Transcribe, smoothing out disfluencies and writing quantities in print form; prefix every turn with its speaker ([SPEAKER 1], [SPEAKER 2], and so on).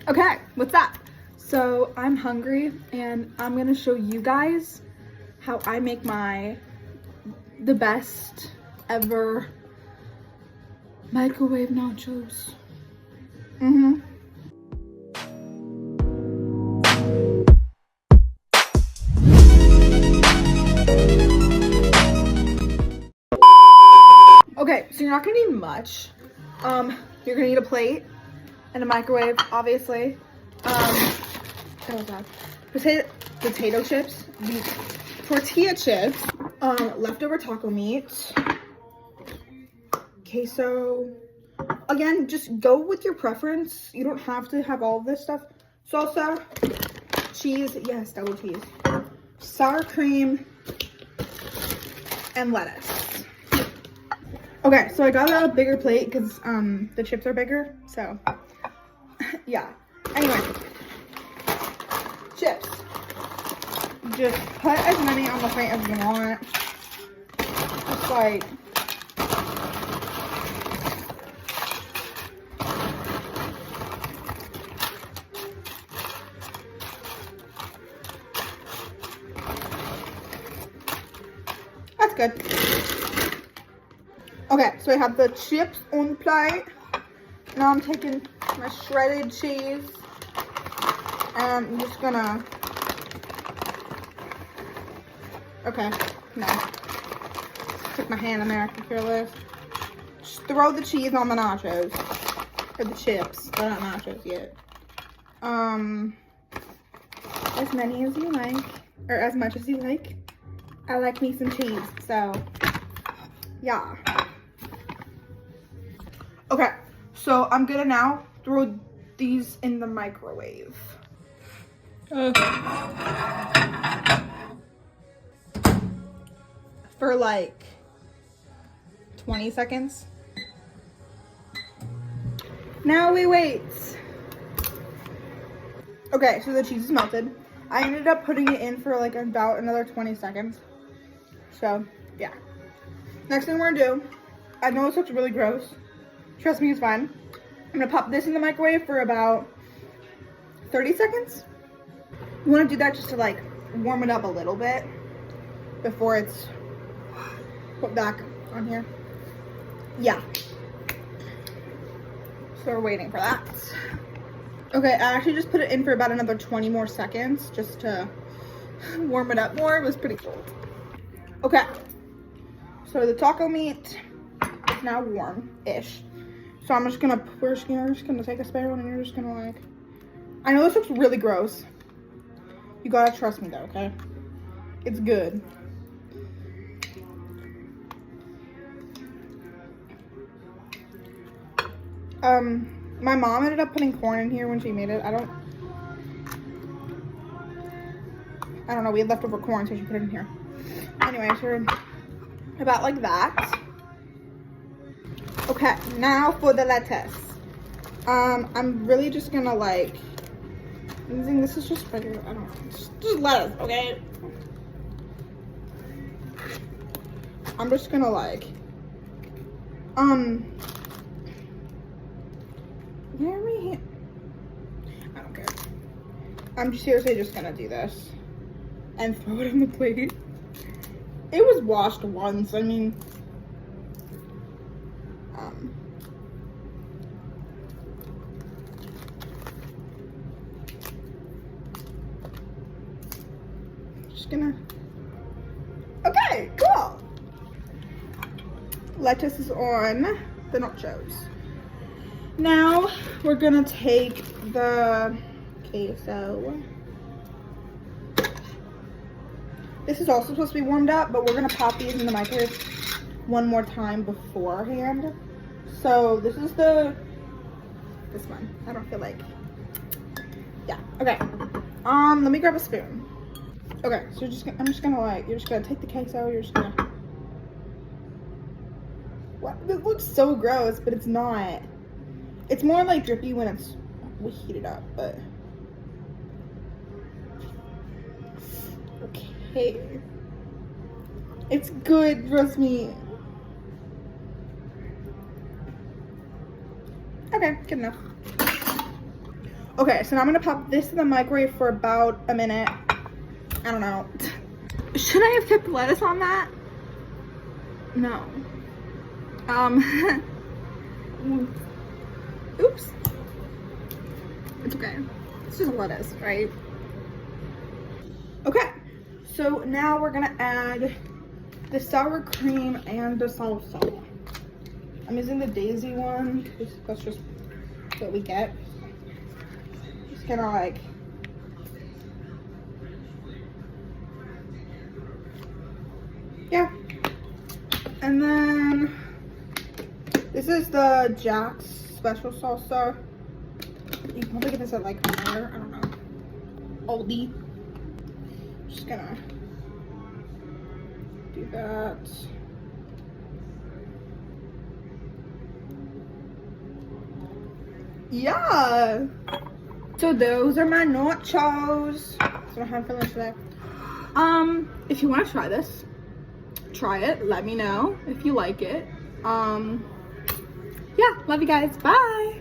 [SPEAKER 1] Okay, what's up? So I'm hungry and I'm gonna show you guys how I make the best ever microwave nachos. Okay, so you're not gonna need much. You're gonna need a plate and a microwave, obviously. That was bad. Potato chips, these tortilla chips, leftover taco meat, queso. Again, just go with your preference. You don't have to have all of this stuff. Salsa, cheese, yes, double cheese, sour cream, and lettuce. Okay, so I got a bigger plate because the chips are bigger, so yeah. Anyway, chips. Just put as many on the plate as you want. Just like, that's good. Okay, so I have the chips on the plate. Now I'm taking my shredded cheese and I'm just gonna, okay, no, stick my hand in there, I can feel this. Just throw the cheese on the nachos, or the chips, they're not nachos yet. As many as you like, or as much as you like. I like me some cheese, so yeah. Okay, so I'm gonna now throw these in the microwave. For like 20 seconds. Now we wait. Okay, so the cheese is melted. I ended up putting it in for like about another 20 seconds. So, yeah. Next thing we're gonna do, I know this looks really gross. Trust me, it's fine. I'm gonna pop this in the microwave for about 30 seconds. You wanna do that just to like warm it up a little bit before it's put back on here. Yeah. So we're waiting for that. Okay, I actually just put it in for about another 20 more seconds just to warm it up more. It was pretty cold. Okay, so the taco meat is now warm-ish. So we're just gonna take a spare one and you're just gonna like, I know this looks really gross. You gotta trust me though, okay? It's good. My mom ended up putting corn in here when she made it. I don't know, we had leftover corn, so she put it in here. Anyway, so about like that. Okay, now for the lettuce. I'm really just gonna like, this is just regular, I don't know, just lettuce, okay? I'm just gonna like, where are we here? I don't care. I'm seriously just gonna do this and throw it on the plate. It was washed once, I mean, just gonna, okay, cool. Lettuce is on the nachos. Now we're gonna take the queso. This is also supposed to be warmed up, but we're gonna pop these in the microwave one more time beforehand. So this is this one. I don't feel like, yeah, okay. Let me grab a spoon. Okay, so I'm just gonna like, you're just gonna take the queso, you're just gonna, what? It looks so gross, but it's not. It's more like drippy when we heat it up, but okay. It's good, trust me. Okay, good enough. Okay, so now I'm gonna pop this in the microwave for about a minute. I don't know. Should I have kept lettuce on that? No. Oops. It's okay. It's just lettuce, right? Okay. So now we're gonna add the sour cream and the salsa. I'm using the Daisy one because that's just what we get. Just gonna like yeah. And then this is the Jack's special salsa. You can probably get this at like Meijer, I don't know, Aldi. Just gonna do that. Yeah. So those are my nachos. That's what I had for lunch today. If you want to try this, try it. Let me know if you like it. Yeah, love you guys. Bye.